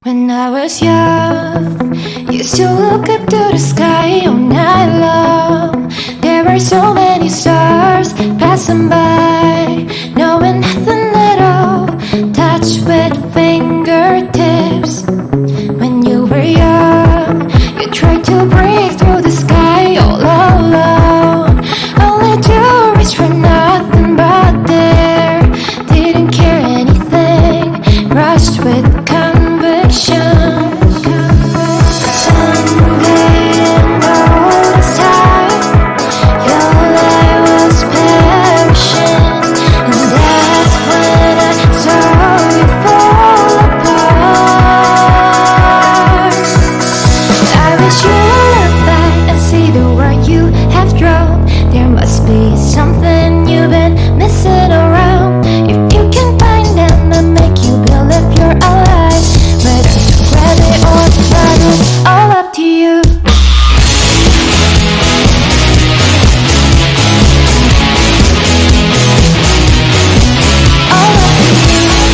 When I was young, used to look up to the sky all night long. There were so many stars passing by, knowing nothing at all, touched with fingertips. When you were young, you tried to break through the sky all alone, only to reach for nothing but there. Didn't care anything, rushed with conviction. Someday in all this time, your light was perishing, and that's when I saw you fall apart. I wish you would look back and see the world you have drawn. There must be something you've been missing around. If you can find them and make you believe you're alive, but where they are, that is all up to you. All up to you.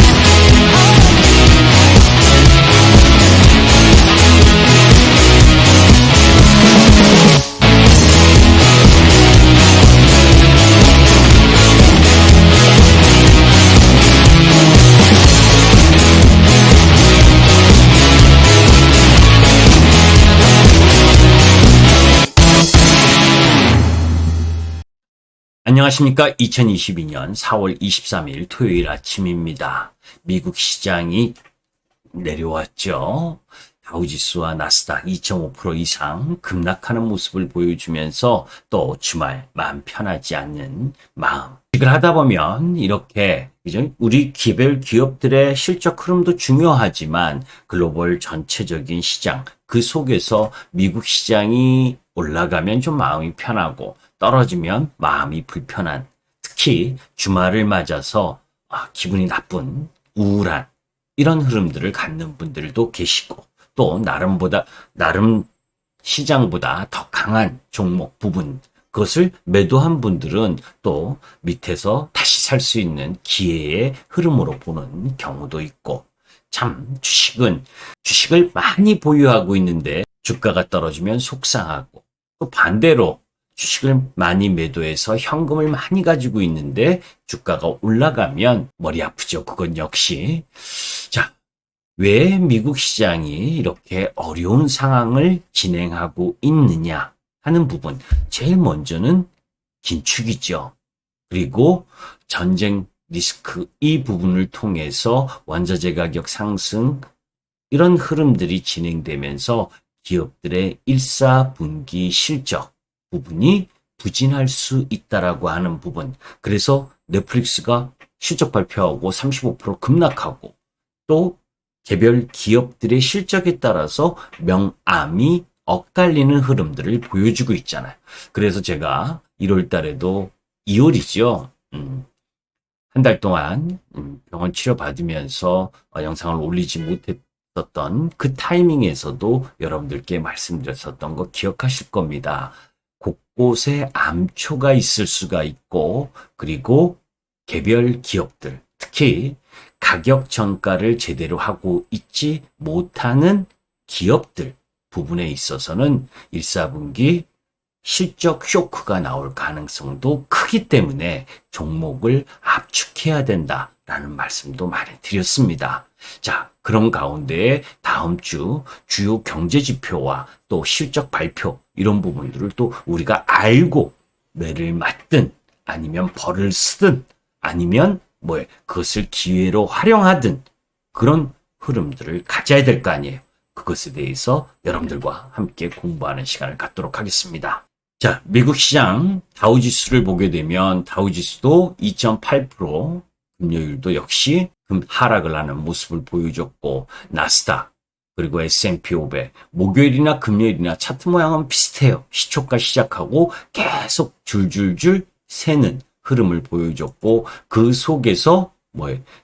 안녕하십니까. 2022년 4월 23일 토요일 아침입니다. 미국 시장이 내려왔죠. 다우지수와 나스닥 2.5% 이상 급락하는 모습을 보여주면서 또 주말 마음 편하지 않는 마음. 이걸 하다 보면 이렇게 그죠? 우리 개별 기업들의 실적 흐름도 중요하지만 글로벌 전체적인 시장 그 속에서 미국 시장이 올라가면 좀 마음이 편하고 떨어지면 마음이 불편한, 특히 주말을 맞아서 기분이 나쁜, 우울한 이런 흐름들을 갖는 분들도 계시고, 또 나름 시장보다 더 강한 종목 부분, 그것을 매도한 분들은 또 밑에서 다시 살 수 있는 기회의 흐름으로 보는 경우도 있고, 참 주식을 많이 보유하고 있는데 주가가 떨어지면 속상하고, 또 반대로 주식을 많이 매도해서 현금을 많이 가지고 있는데 주가가 올라가면 머리 아프죠. 그건 역시. 자, 왜 미국 시장이 이렇게 어려운 상황을 진행하고 있느냐 하는 부분. 제일 먼저는 긴축이죠. 그리고 전쟁 리스크 이 부분을 통해서 원자재 가격 상승 이런 흐름들이 진행되면서 기업들의 1사분기 실적 부분이 부진할 수 있다라고 하는 부분. 그래서 넷플릭스가 실적 발표하고 35% 급락하고 또 개별 기업들의 실적에 따라서 명암이 엇갈리는 흐름들을 보여주고 있잖아요. 그래서 제가 1월 달에도 2월이죠. 한 달 동안 병원 치료 받으면서 영상을 올리지 못했었던 그 타이밍에서도 여러분들께 말씀드렸었던 거 기억하실 겁니다. 곳곳에 암초가 있을 수가 있고, 그리고 개별 기업들, 특히 가격 전가를 제대로 하고 있지 못하는 기업들 부분에 있어서는 1사분기 실적 쇼크가 나올 가능성도 크기 때문에 종목을 압축해야 된다라는 말씀도 많이 드렸습니다. 자, 그런 가운데 다음 주 주요 경제 지표와 또 실적 발표 이런 부분들을 또 우리가 알고 매를 맞든 아니면 벌을 쓰든 아니면 그것을 기회로 활용하든 그런 흐름들을 가져야 될 거 아니에요. 그것에 대해서 여러분들과 함께 공부하는 시간을 갖도록 하겠습니다. 자, 미국 시장 다우지수를 보게 되면 다우지수도 2.8%, 금요일도 역시 하락을 하는 모습을 보여줬고, 나스닥 그리고 S&P 500 목요일이나 금요일이나 차트 모양은 비슷해요. 시초가 시작하고 계속 줄줄줄 새는 흐름을 보여줬고, 그 속에서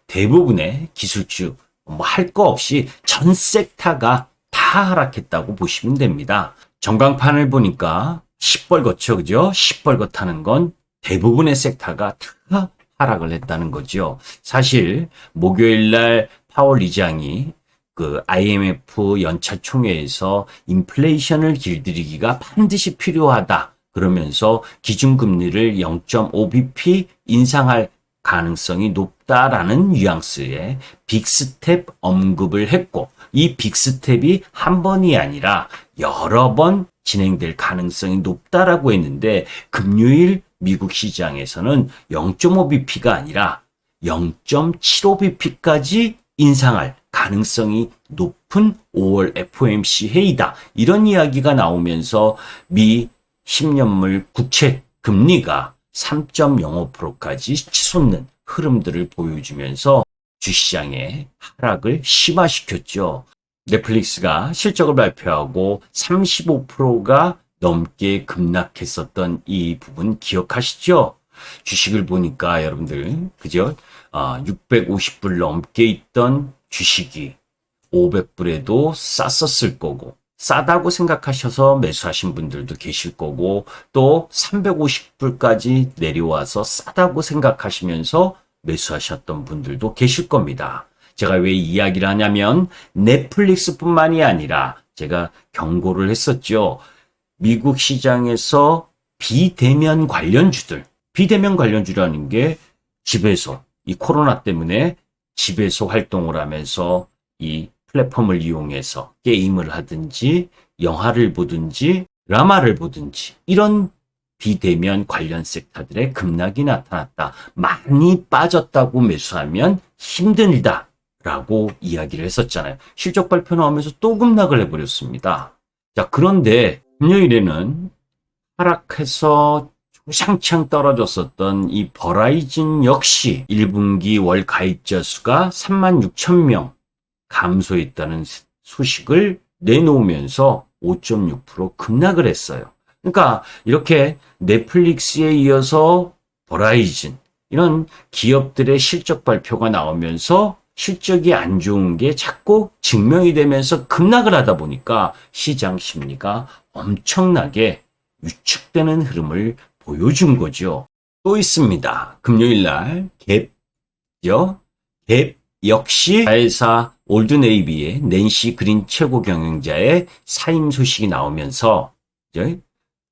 대부분의 기술주 할 거 없이 전 섹터가 다 하락했다고 보시면 됩니다. 전광판을 보니까 시뻘겋죠, 그죠? 시뻘겋다는 건 대부분의 섹터가 다 하락을 했다는 거죠. 사실 목요일 날 파월 의장이 그 IMF 연차 총회에서 인플레이션을 길들이기가 반드시 필요하다. 그러면서 기준금리를 0.5bp 인상할 가능성이 높다라는 뉘앙스의 빅스텝 언급을 했고, 이 빅스텝이 한 번이 아니라 여러 번 진행될 가능성이 높다라고 했는데, 금요일 미국 시장에서는 0.5bp가 아니라 0.75bp까지 인상할 가능성이 높은 5월 FOMC 회의다. 이런 이야기가 나오면서 미 10년물 국채 금리가 3.05%까지 치솟는 흐름들을 보여주면서 주시장의 하락을 심화시켰죠. 넷플릭스가 실적을 발표하고 35%가 넘게 급락했었던 이 부분 기억하시죠? 주식을 보니까 여러분들, 그죠? 650불 넘게 있던 주식이 500불에도 쌌었을 거고, 싸다고 생각하셔서 매수하신 분들도 계실 거고, 또 350불까지 내려와서 싸다고 생각하시면서 매수하셨던 분들도 계실 겁니다. 제가 왜 이야기를 하냐면, 넷플릭스뿐만이 아니라 제가 경고를 했었죠. 미국 시장에서 비대면 관련주라는 게 집에서, 이 코로나 때문에 집에서 활동을 하면서 이 플랫폼을 이용해서 게임을 하든지 영화를 보든지 드라마를 보든지 이런 비대면 관련 섹터들의 급락이 나타났다. 많이 빠졌다고 매수하면 힘들다라고 이야기를 했었잖아요. 실적 발표 나오면서 또 급락을 해버렸습니다. 자, 그런데 금요일에는 하락해서 주상창 떨어졌었던 이 버라이즌 역시 1분기 월 가입자 수가 36,000명 감소했다는 소식을 내놓으면서 5.6% 급락을 했어요. 그러니까 이렇게 넷플릭스에 이어서 버라이즌 이런 기업들의 실적 발표가 나오면서 실적이 안 좋은 게 자꾸 증명이 되면서 급락을 하다 보니까 시장 심리가 엄청나게 위축되는 흐름을 보여준 거죠. 또 있습니다. 금요일 날 갭 역시 자회사 올드네이비의 낸시 그린 최고 경영자의 사임 소식이 나오면서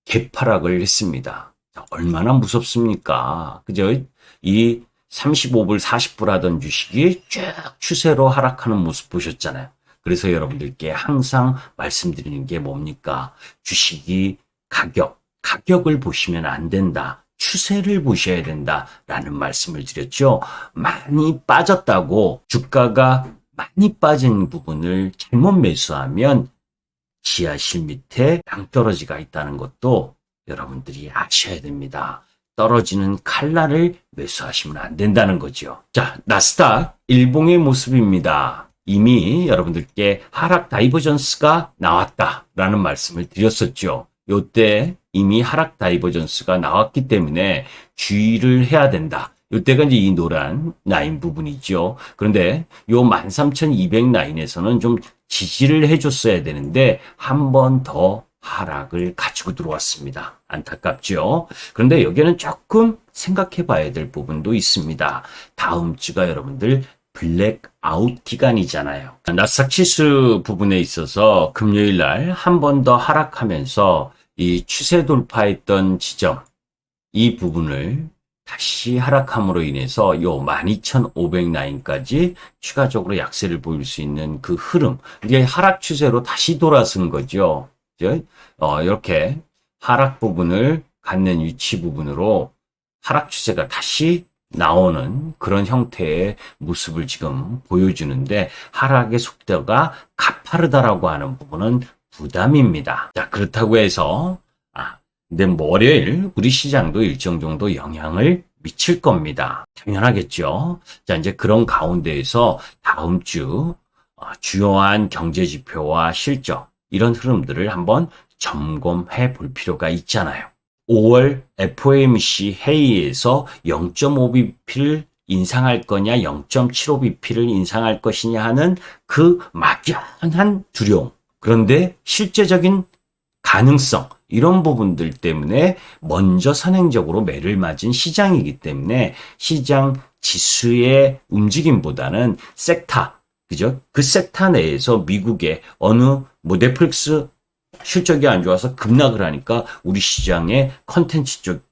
갭하락을 했습니다. 얼마나 무섭습니까? 그죠? 이 35불, 40불 하던 주식이 쭉 추세로 하락하는 모습 보셨잖아요. 그래서 여러분들께 항상 말씀드리는 게 뭡니까? 주식이 가격을 보시면 안 된다. 추세를 보셔야 된다라는 말씀을 드렸죠. 많이 빠졌다고 주가가 많이 빠진 부분을 잘못 매수하면 지하실 밑에 양떨어지가 있다는 것도 여러분들이 아셔야 됩니다. 떨어지는 칼날을 매수하시면 안 된다는 거죠. 자, 나스닥 일봉의 모습입니다. 이미 여러분들께 하락 다이버전스가 나왔다라는 말씀을 드렸었죠. 요때 이미 하락 다이버전스가 나왔기 때문에 주의를 해야 된다. 요때가 이제 이 노란 라인 부분이죠. 그런데 요 13,200 라인에서는 좀 지지를 해줬어야 되는데 한 번 더 하락을 가지고 들어왔습니다. 안타깝죠. 그런데 여기는 조금 생각해 봐야 될 부분도 있습니다. 다음 주가 여러분들 블랙아웃 기간이잖아요. 나스닥 지수 부분에 있어서 금요일 날 한 번 더 하락하면서 이 추세 돌파했던 지점, 이 부분을 다시 하락함으로 인해서 요 12,500 라인까지 추가적으로 약세를 보일 수 있는 그 흐름, 이게 하락 추세로 다시 돌아선 거죠. 이렇게 하락 부분을 갖는 위치 부분으로 하락 추세가 다시 나오는 그런 형태의 모습을 지금 보여주는데, 하락의 속도가 가파르다라고 하는 부분은 부담입니다. 자, 그렇다고 해서 근데 월요일 우리 시장도 일정 정도 영향을 미칠 겁니다. 당연하겠죠. 자, 이제 그런 가운데에서 다음 주 주요한 경제 지표와 실적, 이런 흐름들을 한번 점검해 볼 필요가 있잖아요. 5월 FOMC 회의에서 0.5bp를 인상할 거냐, 0.75bp를 인상할 것이냐 하는 그 막연한 두려움. 그런데 실제적인 가능성, 이런 부분들 때문에 먼저 선행적으로 매를 맞은 시장이기 때문에 시장 지수의 움직임보다는 섹터, 그죠? 그 섹터 내에서 미국의 어느 뭐 넷플릭스 실적이 안 좋아서 급락을 하니까 우리 시장의 컨텐츠 쪽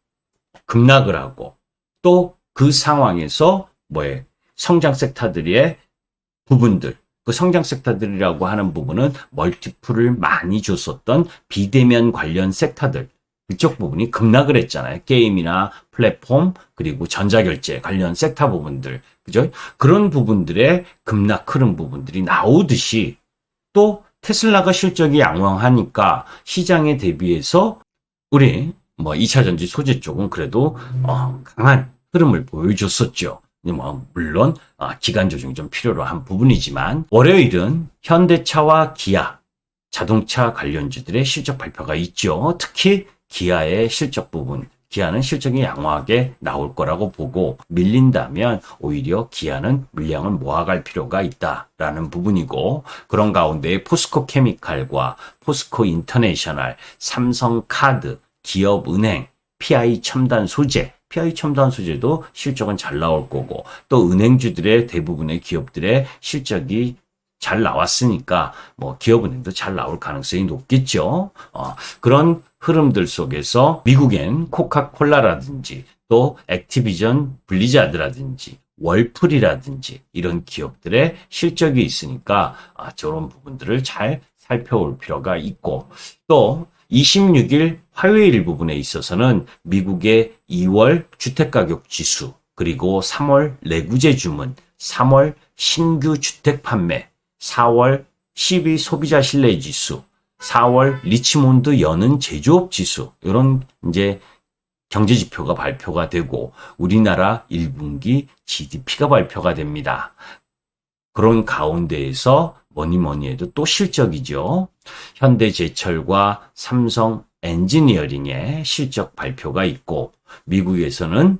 급락을 하고 또 그 상황에서 뭐에 성장 섹터들의 부분들 그 성장 섹터들이라고 하는 부분은 멀티플을 많이 줬었던 비대면 관련 섹터들 그쪽 부분이 급락을 했잖아요. 게임이나 플랫폼 그리고 전자결제 관련 섹터 부분들 그죠? 그런 부분들의 급락 흐름 부분들이 나오듯이 또 테슬라가 실적이 양호하니까 시장에 대비해서 우리 뭐 2차 전지 소재 쪽은 그래도 강한 흐름을 보여줬었죠. 뭐 물론 기간 조정이 좀 필요로 한 부분이지만 월요일은 현대차와 기아 자동차 관련주들의 실적 발표가 있죠. 특히 기아의 실적 부분 기아는 실적이 양호하게 나올 거라고 보고 밀린다면 오히려 기아는 물량을 모아갈 필요가 있다라는 부분이고 그런 가운데 포스코 케미칼과 포스코 인터내셔널, 삼성카드, 기업은행, PI 첨단 소재 PI 첨단 소재도 실적은 잘 나올 거고 또 은행주들의 대부분의 기업들의 실적이 잘 나왔으니까 뭐 기업은행도 잘 나올 가능성이 높겠죠. 그런 흐름들 속에서 미국엔 코카콜라라든지 또 액티비전 블리자드라든지 월플이라든지 이런 기업들의 실적이 있으니까 저런 부분들을 잘 살펴볼 필요가 있고 또 26일 화요일 부분에 있어서는 미국의 2월 주택가격 지수 그리고 3월 내구재 주문 3월 신규 주택 판매 4월 12 소비자 신뢰 지수, 4월 리치몬드 여는 제조업 지수 이런 이제 경제 지표가 발표가 되고 우리나라 1분기 GDP가 발표가 됩니다. 그런 가운데에서 뭐니 해도 또 실적이죠. 현대제철과 삼성 엔지니어링의 실적 발표가 있고 미국에서는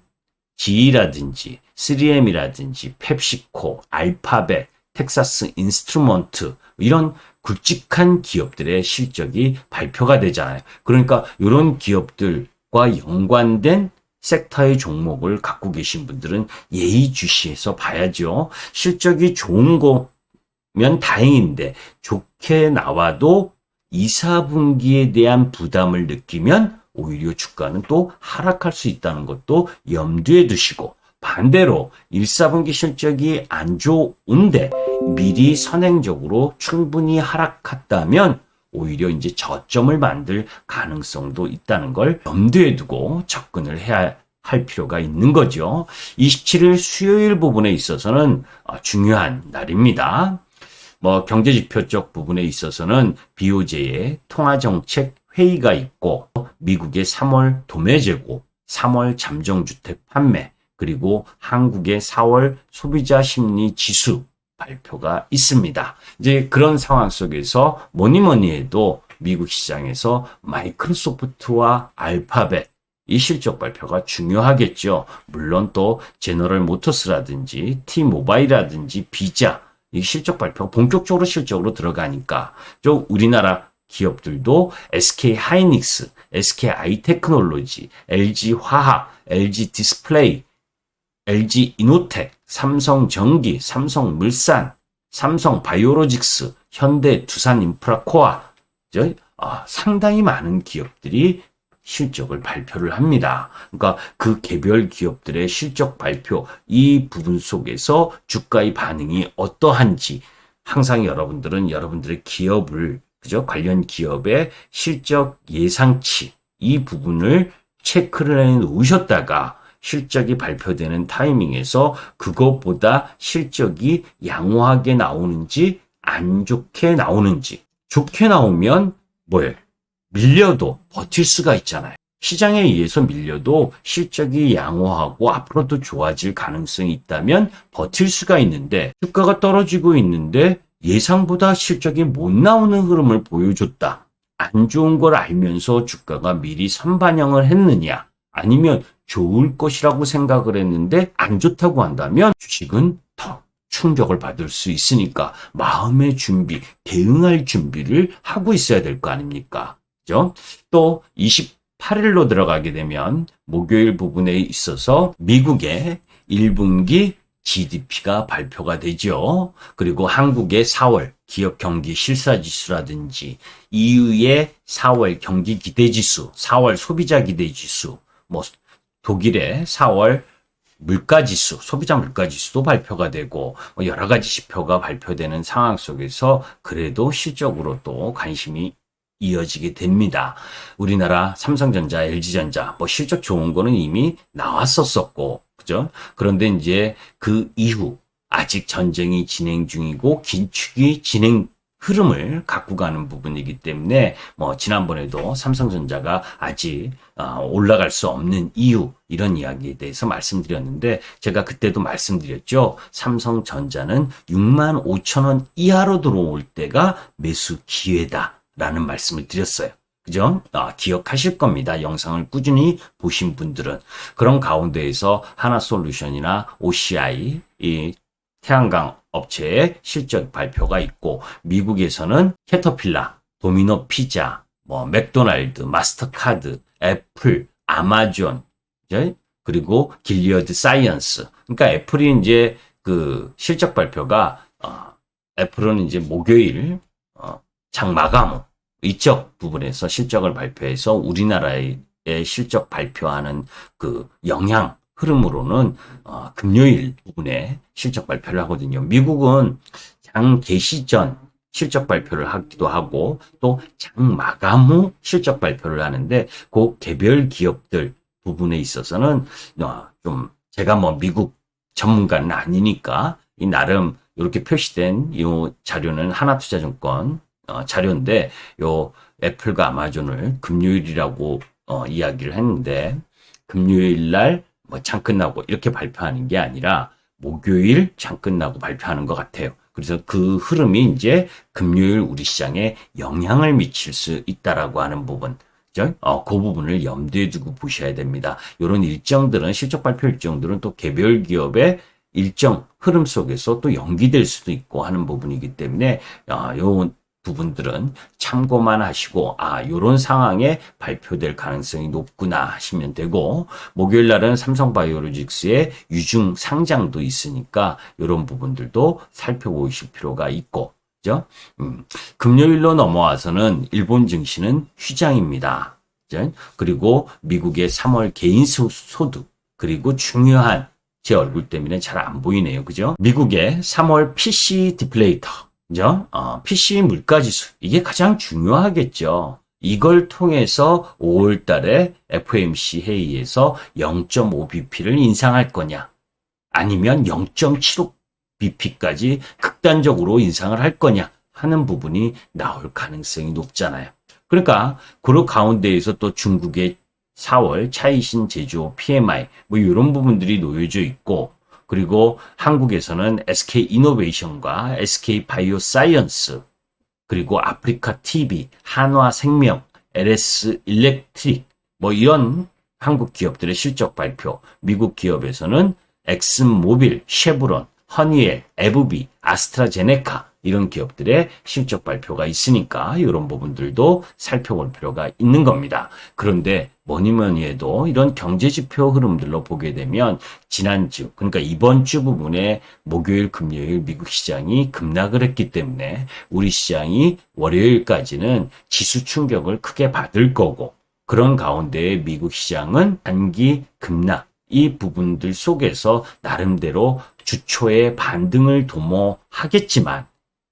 GE라든지 3M이라든지 펩시코, 알파벳 텍사스 인스트루먼트 이런 굵직한 기업들의 실적이 발표가 되잖아요. 그러니까 이런 기업들과 연관된 섹터의 종목을 갖고 계신 분들은 예의주시해서 봐야죠. 실적이 좋은 거면 다행인데 좋게 나와도 2, 4분기에 대한 부담을 느끼면 오히려 주가는 또 하락할 수 있다는 것도 염두에 두시고 반대로 1, 4분기 실적이 안 좋은데 미리 선행적으로 충분히 하락했다면 오히려 이제 저점을 만들 가능성도 있다는 걸 염두에 두고 접근을 해야 할 필요가 있는 거죠. 27일 수요일 부분에 있어서는 중요한 날입니다. 뭐 경제지표 쪽 부분에 있어서는 BOJ의 통화정책 회의가 있고 미국의 3월 도매재고, 3월 잠정주택 판매, 그리고 한국의 4월 소비자 심리 지수 발표가 있습니다. 이제 그런 상황 속에서 뭐니 해도 미국 시장에서 마이크로소프트와 알파벳 이 실적 발표가 중요하겠죠. 물론 또 제너럴 모터스라든지 T모바일이라든지 비자 이 실적 발표가 본격적으로 실적으로 들어가니까 좀 우리나라 기업들도 SK 하이닉스, SK 아이테크놀로지, LG 화학, LG 디스플레이, LG 이노텍, 삼성전기, 삼성물산, 삼성바이오로직스, 현대 두산인프라코아 상당히 많은 기업들이 실적을 발표를 합니다. 그러니까 그 개별 기업들의 실적 발표 이 부분 속에서 주가의 반응이 어떠한지 항상 여러분들은 여러분들의 기업을 관련 기업의 실적 예상치 이 부분을 체크를 해 놓으셨다가 실적이 발표되는 타이밍에서 그것보다 실적이 양호하게 나오는지 안 좋게 나오는지 좋게 나오면 뭐예요? 밀려도 버틸 수가 있잖아요. 시장에 의해서 밀려도 실적이 양호하고 앞으로도 좋아질 가능성이 있다면 버틸 수가 있는데 주가가 떨어지고 있는데 예상보다 실적이 못 나오는 흐름을 보여줬다. 안 좋은 걸 알면서 주가가 미리 선반영을 했느냐 아니면 좋을 것이라고 생각을 했는데 안 좋다고 한다면 주식은 더 충격을 받을 수 있으니까 마음의 준비, 대응할 준비를 하고 있어야 될 거 아닙니까? 그죠? 또 28일로 들어가게 되면 목요일 부분에 있어서 미국의 1분기 GDP가 발표가 되죠. 그리고 한국의 4월 기업 경기 실사지수라든지 EU의 4월 경기 기대지수, 4월 소비자 기대지수, 뭐 독일의 4월 물가지수, 소비자 물가지수도 발표가 되고 여러 가지 지표가 발표되는 상황 속에서 그래도 실적으로 또 관심이 이어지게 됩니다. 우리나라 삼성전자, LG전자 뭐 실적 좋은 거는 이미 나왔었었고, 그죠? 그런데 이제 그 이후 아직 전쟁이 진행 중이고 긴축이 진행 흐름을 갖고 가는 부분이기 때문에 뭐 지난번에도 삼성전자가 아직 올라갈 수 없는 이유 이런 이야기에 대해서 말씀드렸는데 제가 그때도 말씀드렸죠. 삼성전자는 6만 5천 원 이하로 들어올 때가 매수 기회다라는 말씀을 드렸어요. 그죠? 기억하실 겁니다. 영상을 꾸준히 보신 분들은. 그런 가운데에서 하나솔루션이나 OCI, 이 태양광 업체의 실적 발표가 있고 미국에서는 캐터필라, 도미노 피자, 뭐 맥도날드, 마스터카드, 애플, 아마존, 그리고 길리어드 사이언스. 그러니까 애플이 이제 그 실적 발표가 애플은 이제 목요일 장 마감 후 이쪽 부분에서 실적을 발표해서 우리나라의 실적 발표하는 그 영향 흐름으로는 금요일 부분에 실적 발표를 하거든요. 미국은 장 개시 전 실적 발표를 하기도 하고 또 장 마감 후 실적 발표를 하는데 그 개별 기업들 부분에 있어서는 좀 제가 뭐 미국 전문가는 아니니까 이 나름 이렇게 표시된 이 자료는 하나투자증권 자료인데 요 애플과 아마존을 금요일이라고 이야기를 했는데 금요일 날 뭐 장 끝나고 이렇게 발표하는 게 아니라 목요일 장 끝나고 발표하는 것 같아요. 그래서 그 흐름이 이제 금요일 우리 시장에 영향을 미칠 수 있다라고 하는 부분. 그 부분을 염두에 두고 보셔야 됩니다. 이런 일정들은 실적 발표 일정들은 또 개별 기업의 일정 흐름 속에서 또 연기될 수도 있고 하는 부분이기 때문에 요 부분들은 참고만 하시고 요런 상황에 발표될 가능성이 높구나 하시면 되고 목요일 날은 삼성바이오로직스의 유중 상장도 있으니까 이런 부분들도 살펴보실 필요가 있고 그죠? 금요일로 넘어와서는 일본 증시는 휴장입니다. 그죠? 그리고 미국의 3월 개인 소득 그리고 중요한 제 얼굴 때문에 잘 안 보이네요. 그죠? 미국의 3월 PC 디플레이터 그죠? PC 물가지수 이게 가장 중요하겠죠. 이걸 통해서 5월 달에 FOMC 회의에서 0.5bp를 인상할 거냐 아니면 0.75bp까지 극단적으로 인상을 할 거냐 하는 부분이 나올 가능성이 높잖아요. 그러니까 그 가운데에서 또 중국의 4월 차이신 제조 PMI 뭐 이런 부분들이 놓여져 있고 그리고 한국에서는 SK이노베이션과 SK바이오사이언스 그리고 아프리카 TV, 한화생명, LS 일렉트릭 뭐 이런 한국 기업들의 실적 발표 미국 기업에서는 엑슨모빌, 쉐브론, 허니엘, 에브비, 아스트라제네카 이런 기업들의 실적 발표가 있으니까 이런 부분들도 살펴볼 필요가 있는 겁니다. 그런데 뭐니 해도 이런 경제지표 흐름들로 보게 되면 지난주 그러니까 이번 주 부분에 목요일 금요일 미국 시장이 급락을 했기 때문에 우리 시장이 월요일까지는 지수 충격을 크게 받을 거고 그런 가운데 미국 시장은 단기 급락 이 부분들 속에서 나름대로 주초에 반등을 도모하겠지만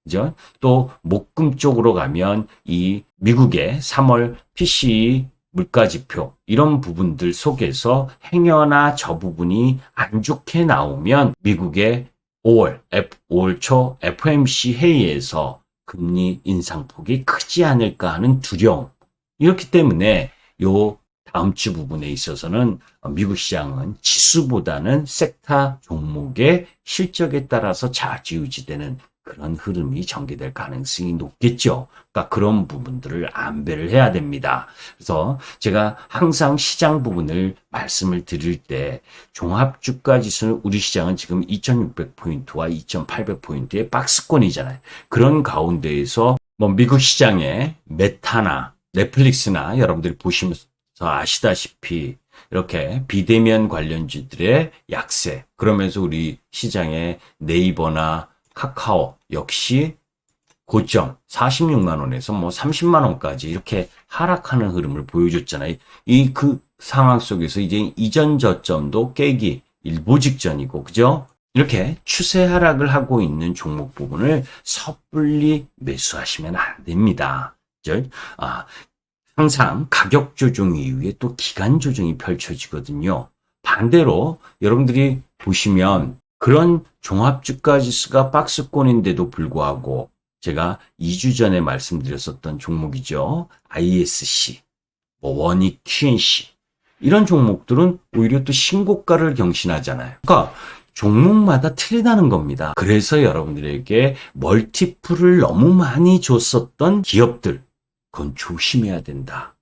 그죠? 또 목금 쪽으로 가면 이 미국의 3월 PCE 물가지표 이런 부분들 속에서 행여나 저 부분이 안 좋게 나오면 미국의 5월 초 FOMC 회의에서 금리 인상폭이 크지 않을까 하는 두려움. 이렇기 때문에 요 다음 주 부분에 있어서는 미국 시장은 지수보다는 섹터 종목의 실적에 따라서 좌지우지되는 그런 흐름이 전개될 가능성이 높겠죠. 그러니까 그런 부분들을 안배를 해야 됩니다. 그래서 제가 항상 시장 부분을 말씀을 드릴 때 종합주가지수는 우리 시장은 지금 2600포인트와 2800포인트의 박스권이잖아요. 그런 가운데에서 뭐 미국 시장의 메타나 넷플릭스나 여러분들이 보시면서 아시다시피 이렇게 비대면 관련주들의 약세. 그러면서 우리 시장의 네이버나 카카오 역시 고점 46만 원에서 뭐 30만 원까지 이렇게 하락하는 흐름을 보여줬잖아요. 이 그 상황 속에서 이제 이전 저점도 깨기 일보 직전이고, 그죠? 이렇게 추세 하락을 하고 있는 종목 부분을 섣불리 매수하시면 안 됩니다. 그죠? 항상 가격 조정 이후에 또 기간 조정이 펼쳐지거든요. 반대로 여러분들이 보시면 그런 종합주가 지수가 박스권인데도 불구하고 제가 2주 전에 말씀드렸었던 종목이죠. ISC, 원익 QNC 이런 종목들은 오히려 또 신고가를 경신하잖아요. 그러니까 종목마다 틀리다는 겁니다. 그래서 여러분들에게 멀티플을 너무 많이 줬었던 기업들, 그건 조심해야 된다.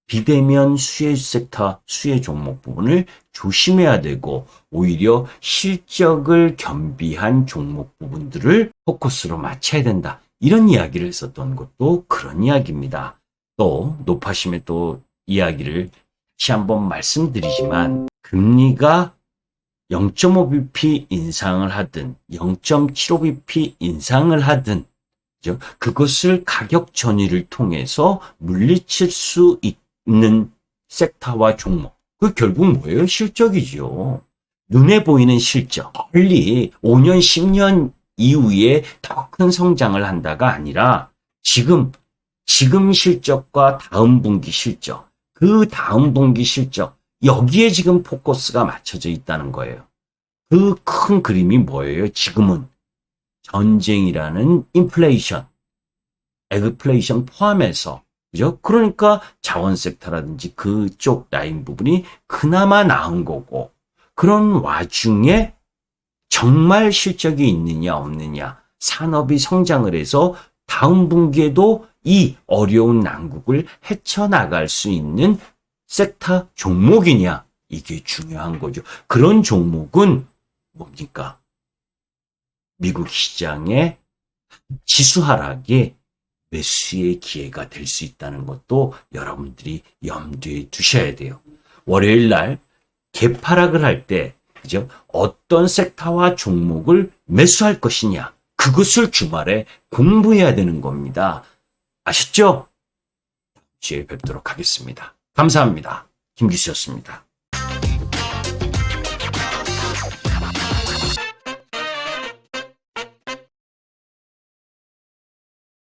비대면 수혜 섹터, 수혜 종목 부분을 조심해야 되고 오히려 실적을 겸비한 종목 부분들을 포커스로 맞춰야 된다. 이런 이야기를 했었던 것도 그런 이야기입니다. 또 높아심의 또 이야기를 다시 한번 말씀드리지만 금리가 0.5bp 인상을 하든 0.75bp 인상을 하든 그것을 가격 전이를 통해서 물리칠 수 있는 섹터와 종목. 그 결국 뭐예요? 실적이죠. 눈에 보이는 실적. 빨리 5년, 10년 이후에 더 큰 성장을 한다가 아니라 지금 실적과 다음 분기 실적, 그 다음 분기 실적, 여기에 지금 포커스가 맞춰져 있다는 거예요. 그 큰 그림이 뭐예요? 지금은 전쟁이라는 인플레이션, 에그플레이션 포함해서, 그죠? 그러니까 자원 섹터라든지 그쪽 라인 부분이 그나마 나은 거고, 그런 와중에 정말 실적이 있느냐 없느냐, 산업이 성장을 해서 다음 분기에도 이 어려운 난국을 헤쳐나갈 수 있는 섹터 종목이냐, 이게 중요한 거죠. 그런 종목은 뭡니까? 미국 시장의 지수 하락에 매수의 기회가 될 수 있다는 것도 여러분들이 염두에 두셔야 돼요. 월요일 날 개파락을 할 때, 그죠? 어떤 섹터와 종목을 매수할 것이냐, 그것을 주말에 공부해야 되는 겁니다. 아셨죠? 다음 주에 뵙도록 하겠습니다. 감사합니다. 김기수였습니다.